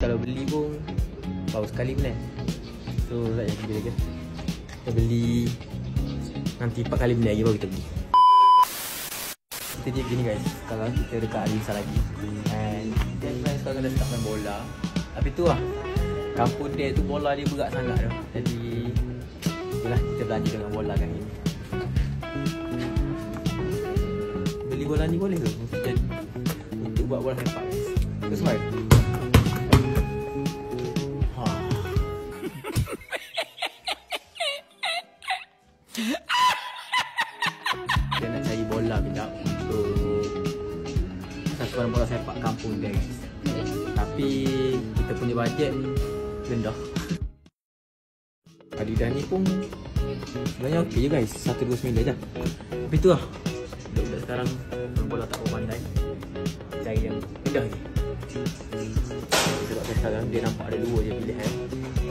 Kalau beli pun baru sekali beli. So tak payah beli lagi. Kita beli nanti 4 kali beli lagi baru kita beli. Kita je gini guys, sekarang kita dekat Alisa lagi. And dia sekarang dah start main bola. Tapi tu lah, kampung dia tu bola dia berat sangat tu. Jadi itulah kita belanja dengan bola kali ni. Beli bola ni boleh ke? Untuk buat bola sepak guys. Terus smile. Dia nak cari bola kejap untuk satuan bola sepak kampung dia guys. Tapi kita punya bajet rendah. Adidas ni pun sebenarnya okey je guys, 129 je. Tapi tu lah, budak-budak sekarang main bola tak pandai, cari yang rendah je. Sebab sekarang dia nampak ada dua je pilihan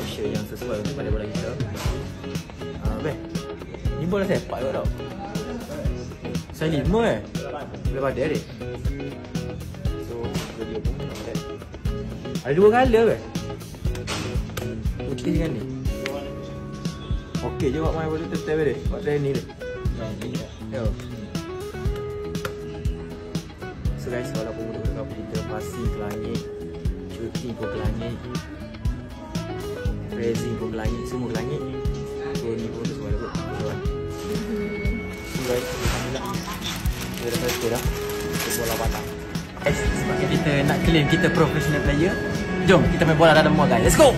Asia yang sesuai untuk pada bola kita. Ni bola sepak kot tau. Saya 5 boleh pakai dia. So dia pun ada dua color ke? Putih dengan ni. Okey je buat main bola tetap dia. Buat training dia. Yo. So guys, walaupun budak-budak kita passing ke langit, shooting pun ke langit, pressing pun ke langit, semua ke langit. So ni pun sesuai kot. So guys, kita dah selesai dah. Kita bola batang. Guys, sebab kita nak claim kita professional player, jom kita main bola dalam muar guys. Let's go!